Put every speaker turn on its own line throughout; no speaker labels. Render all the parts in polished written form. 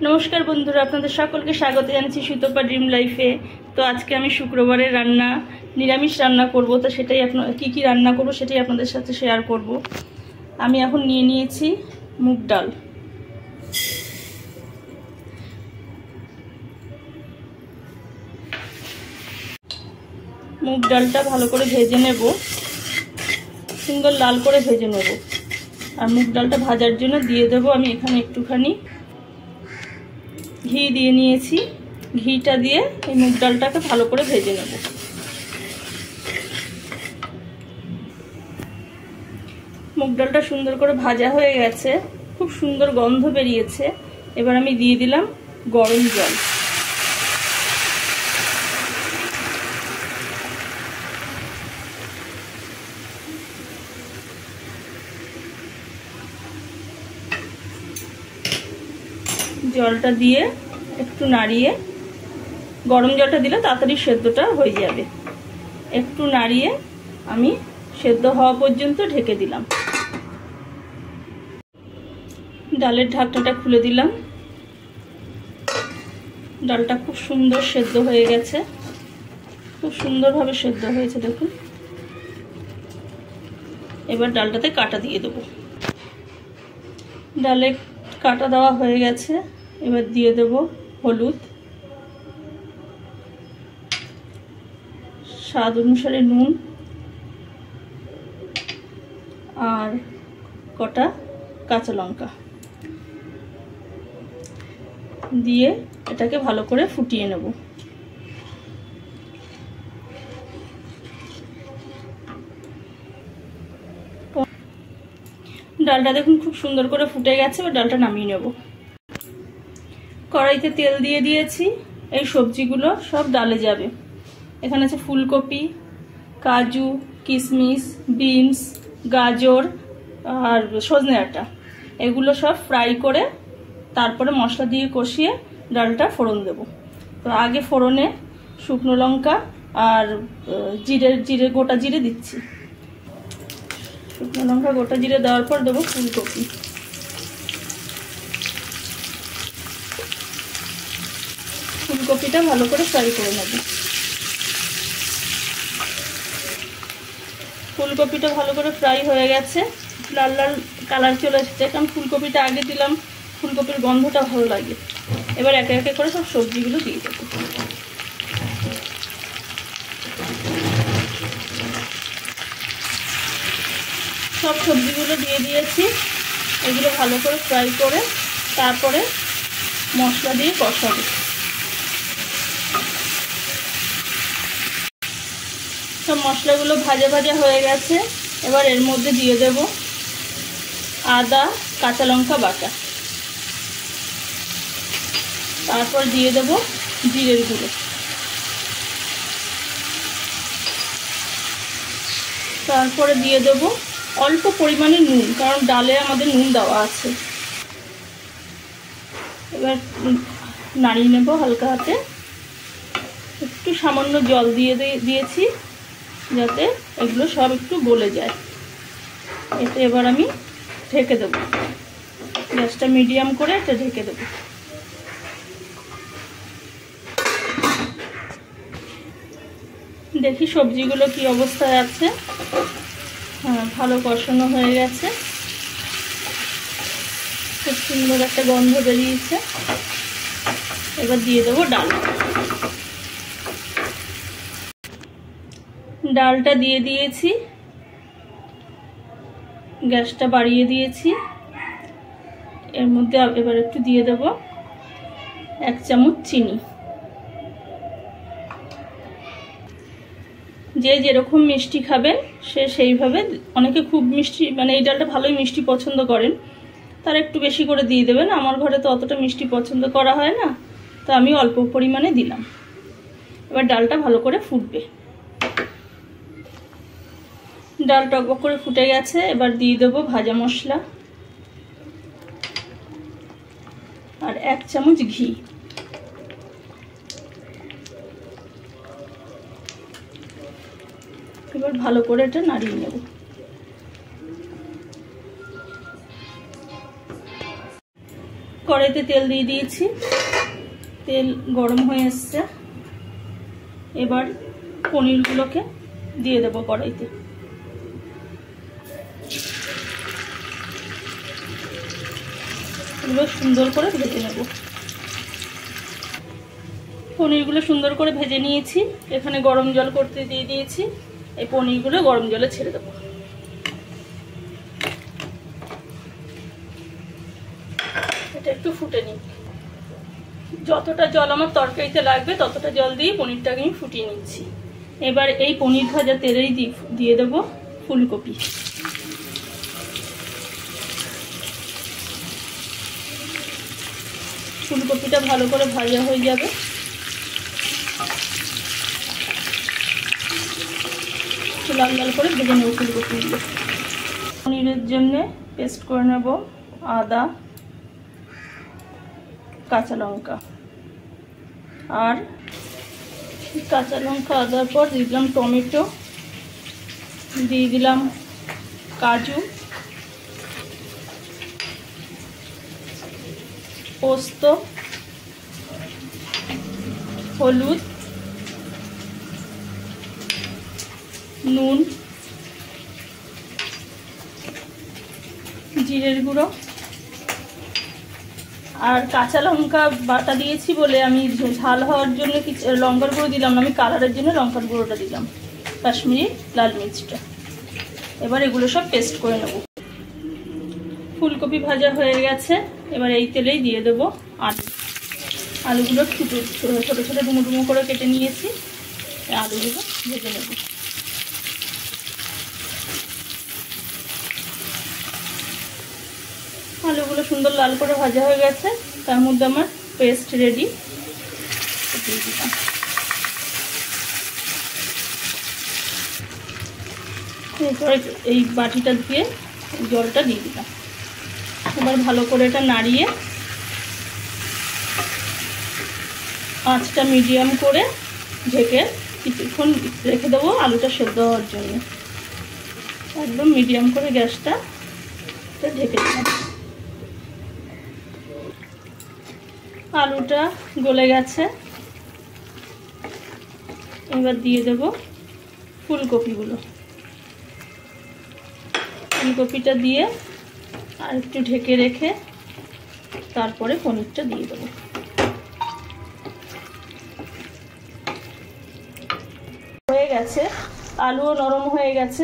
नमस्कार बंधुरा आपनादेर सकलके स्वागत जानाচ্ছি সুতপা ড্রিম লাইফে। তো আজকে আমি শুক্রবারের রান্না নিরামিষ রান্না করব। তো সেটাই আপনাদের কি রান্না করব সেটাই আপনাদের সাথে শেয়ার করব। আমি এখন নিয়ে নিয়েছি মুগ ডাল। মুগ ডালটা ভালো করে ভেজে নেব, সুন্দর লাল করে ভেজে নেব। আর মুগ ডালটা ভাজার জন্য দিয়ে দেব আমি এখানে একটুখানি ঘি দিয়ে নিয়েছি। ঘিটা দিয়ে এই মুগ ডালটাকে ভালো করে ভেজে নেব। মুগ ডালটা সুন্দর করে ভাজা হয়ে গেছে, খুব সুন্দর গন্ধ বেরিয়েছে। এবার আমি দিয়ে দিলাম গরম জল। জলটা দিয়ে একটু নাড়িয়ে, গরম জলটা দিলে তাড়াতাড়ি সেদ্ধটা হয়ে যাবে। একটু নাড়িয়ে আমি সেদ্ধ হওয়া পর্যন্ত ঢেকে দিলাম। ডালের ঢাকনাটা খুলে দিলাম। ডালটা খুব সুন্দর সেদ্ধ হয়ে গেছে, খুব সুন্দরভাবে সেদ্ধ হয়েছে দেখুন। এবার ডালটাতে কাটা দিয়ে দেবো। ডালে কাটা দেওয়া হয়ে গেছে। এবার দিয়ে দেব হলুদ, স্বাদ অনুসারে নুন আর কটা কাঁচা লঙ্কা দিয়ে এটাকে ভালো করে ফুটিয়ে নেব। ডালটা দেখুন খুব সুন্দর করে ফুটে গেছে। এবার ডালটা নামিয়ে নেব। কড়াইতে তেল দিয়ে দিয়েছি। এই সবজিগুলো সব ডালে যাবে। এখানে আছে ফুলকপি, কাজু, কিশমিশ, বিনস, গাজর আর সজনে ডাঁটা। এগুলো সব ফ্রাই করে তারপরে মশলা দিয়ে কষিয়ে ডালটা ফোড়ন দেব। তো আগে ফোড়নে শুকনো লঙ্কা আর জিরে গোটা জিরে দিচ্ছি। শুকনো লঙ্কা গোটা জিরে দেওয়ার পর দেবো ফুলকপি। ফুলকপিটা ভালো করে ফ্রাই করে নেব। ফুলকপিটা ভালো করে ফ্রাই হয়ে গেছে, লাল লাল কালার চলে এসেছে। কারণ ফুলকপিটা আগে দিলাম, ফুলকপির গন্ধটা ভালো লাগে। এবার একে একে করে সব সবজিগুলো দিয়ে দেবো। সব সবজিগুলো দিয়ে দিয়েছি। এগুলো ভালো করে ফ্রাই করে তারপরে মশলা দিয়ে কষাবো। সব মশলাগুলো ভাজা ভাজা হয়ে গেছে। এবার এর মধ্যে দিয়ে দেব আদা কাঁচা লঙ্কা বাটা, তারপর দিয়ে দেব জিরের গুঁড়ো, তারপরে দিয়ে দেব অল্প পরিমাণে নুন, কারণ ডালে আমাদের নুন দেওয়া আছে। এবার নাড়িয়ে নেব হালকা হাতে। একটু সামান্য জল দিয়েছি যাতে এগুলো সব একটু গলে যায়। এতে এবার আমি ঢেকে দেব। গ্যাসটা মিডিয়াম করে এটা ঢেকে দেব। দেখি সবজিগুলো কি অবস্থায় আছে। হ্যাঁ, ভালো কষানো হয়ে গেছে, খুব সুন্দর একটা গন্ধ বেরিয়েছে। এবার দিয়ে দেবো ডাল। ডালটা দিয়ে দিয়েছি, গ্যাসটা বাড়িয়ে দিয়েছি। এর মধ্যে এবার একটু দিয়ে দেব 1 চামচ চিনি। যে যেরকম মিষ্টি খাবেন সে সেইভাবে, অনেকে খুব মিষ্টি মানে এই ডালটা ভালোই মিষ্টি পছন্দ করেন, তারা একটু বেশি করে দিয়ে দেবেন। আমার ঘরে তো অতটা মিষ্টি পছন্দ করা হয় না, তো আমি অল্প পরিমাণে দিলাম। এবার ডালটা ভালো করে ফুটবে। ডাল টকবক করে ফুটে গেছে। এবার দিয়ে দেবো ভাজা মশলা আর 1 চামচ ঘি। এবার ভালো করে এটা নাড়িয়ে নেব। কড়াইতে তেল দিয়ে দিয়েছি, তেল গরম হয়ে এসছে। এবার পনিরগুলোকে দিয়ে দেবো কড়াইতে। এগুলো সুন্দর করে ভেজে নেব। পনিরগুলো সুন্দর করে ভেজে নিয়েছি। এখানে গরম জল করতে দিয়ে দিয়েছি। এই পনিরগুলো গরম জলে ছেড়ে দেবো। এটা একটু ফুটে নিই। যতটা জল আমার তরকারিতে লাগবে ততটা জল দিয়ে পনিরটাকে আমি ফুটিয়ে নিচ্ছি। এবার এই পনির ভাজা তেলেই দিয়ে দেবো ফুলকপি। ফুলকপিটা ভালো করে ভাজা হয়ে যাবে। লাল লাল করে ভেজে নেব ফুলকপিগুলো। পনিরের জন্য পেস্ট করে নেব আদা, কাঁচা লঙ্কা। আর কাঁচা লঙ্কা আদার পর দিয়ে দিলাম টমেটো, দিয়ে দিলাম কাজু, পোস্ত, হলুদ, নুন, জিরের গুঁড়ো। আর কাঁচা লঙ্কা বাটা দিয়েছি বলে আমি ঝাল হওয়ার জন্য লঙ্কার গুঁড়ো দিলাম না, আমি কালারের জন্য লঙ্কার গুঁড়োটা দিলাম, কাশ্মীরি লাল মির্চটা। এবার এগুলো সব পেস্ট করে নেব। ফুলকপি ভাজা হয়ে গেছে। এবার এই তেলেই দিয়ে দেবো আলু। আলুগুলো ছোটো ছোটো ডুমো ডুমো করে কেটে নিয়েছি। আলুগুলো ভেজে নেব। আলুগুলো সুন্দর লাল করে ভাজা হয়ে গেছে। তার মধ্যে আমার পেস্ট রেডি, দিয়ে দিলাম। এরপরে এই বাটিটা দিয়ে জলটা দিয়ে দিলাম। এবার ভালো করে এটা নাড়িয়ে আঁচটা মিডিয়াম করে ঢেকে কিছুক্ষণ রেখে দেবো আলুটা সেদ্ধ হওয়ার জন্য। একদম মিডিয়াম করে গ্যাসটা ঢেকে দিলাম। আলুটা গলে গেছে। এবার দিয়ে দেব ফুলকপিগুলো। ফুলকপিটা দিয়ে আর একটু ঢেকে রেখে তারপরে পনিরটা দিয়ে দেবো। হয়ে গেছে, আলুও নরম হয়ে গেছে।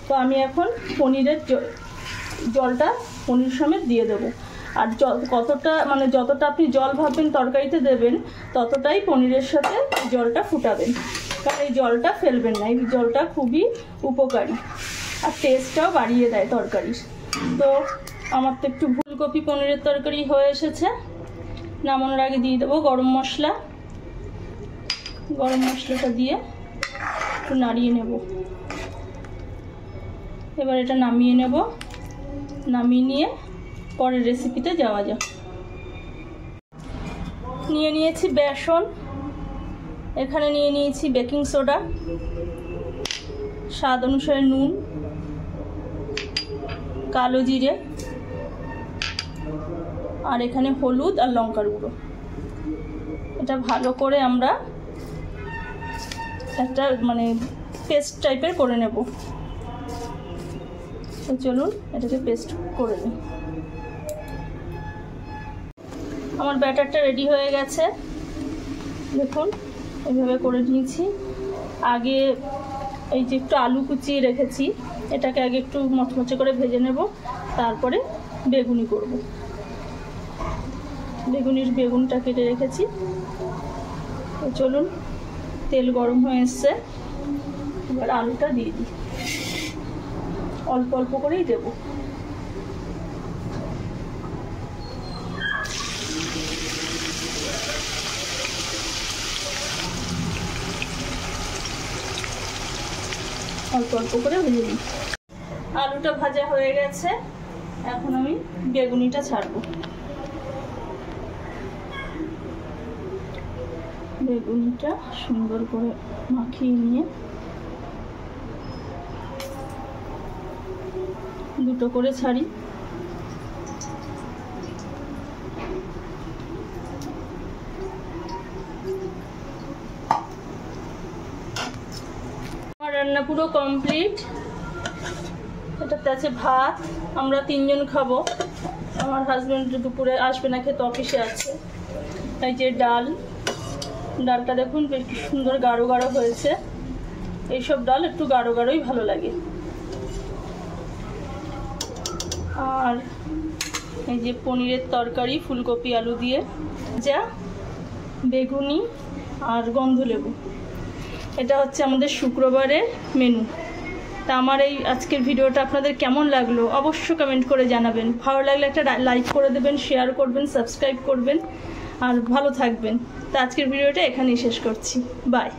তো আমি এখন পনিরের জলটা পনির সমেত দিয়ে দেবো। আর কতটা মানে যতটা আপনি জল ভাববেন তরকারিতে দেবেন ততটাই পনিরের সাথে জলটা ফুটাবেন, কারণ এই জলটা ফেলবেন না। এই জলটা খুবই উপকারী আর টেস্টটাও বাড়িয়ে দেয় তরকারির। তো আমার তো একটু ফুলকপি পনিরের তরকারি হয়ে এসেছে। নামানোর আগে দিয়ে দেবো গরম মশলা। গরম মশলাটা দিয়ে একটু নাড়িয়ে নেব। এবার এটা নামিয়ে নেব। নামিয়ে নিয়ে পরের রেসিপিতে যাওয়া যাক। নিয়ে নিয়েছি বেসন, এখানে নিয়ে নিয়েছি বেকিং সোডা, স্বাদ অনুসারে নুন, কালো জিরে, আর এখানে হলুদ আর লঙ্কার গুঁড়ো। এটা ভালো করে আমরা একটা মানে পেস্ট টাইপের করে নেব। তো চলুন এটাকে পেস্ট করে নিই। আমার ব্যাটারটা রেডি হয়ে গেছে। দেখুন এইভাবে করে নিয়েছি। আগে এই যে একটু আলু কুচিয়ে রেখেছি, এটাকে আগে একটু মচমচে করে ভেজে নেব, তারপরে বেগুনি করব। বেগুনটা কেটে রেখেছি। তো চলুন, তেল গরম হয়ে এসছে। এবার আলুটা দিয়ে দিই। অল্প অল্প করেই দেব। অল্প অল্প করে ভেজে নিই। আলুটা ভাজা হয়ে গেছে। এখন আমি বেগুনিটা ছাড়বো। বেগুনিটা সুন্দর করে মাখিয়ে নিয়ে দুটো করে ছাড়ি। রান্না পুরো কমপ্লিট। এটাতে আছে ভাত, আমরা 3 জন খাবো, আমার হাজব্যান্ড দুপুরে আসবে না, খেতে অফিসে আছে। এই যে ডালটা দেখুন বেশ সুন্দর গাঢ় গাঢ় হয়েছে। এইসব ডাল একটু গাঢ় গাঢ়ই ভালো লাগে। আর এই যে পনিরের তরকারি, ফুলকপি আলু দিয়ে, যা বেগুনি আর গন্ধলেবু। এটা হচ্ছে আমাদের শুক্রবারের মেনু। তা আমার এই আজকের ভিডিওটা আপনাদের কেমন লাগলো অবশ্যই কমেন্ট করে জানাবেন। ভালো লাগলে একটা লাইক করে দেবেন, শেয়ার করবেন, সাবস্ক্রাইব করবেন, আর ভালো থাকবেন। তা আজকের ভিডিওটা এখানেই শেষ করছি। বাই।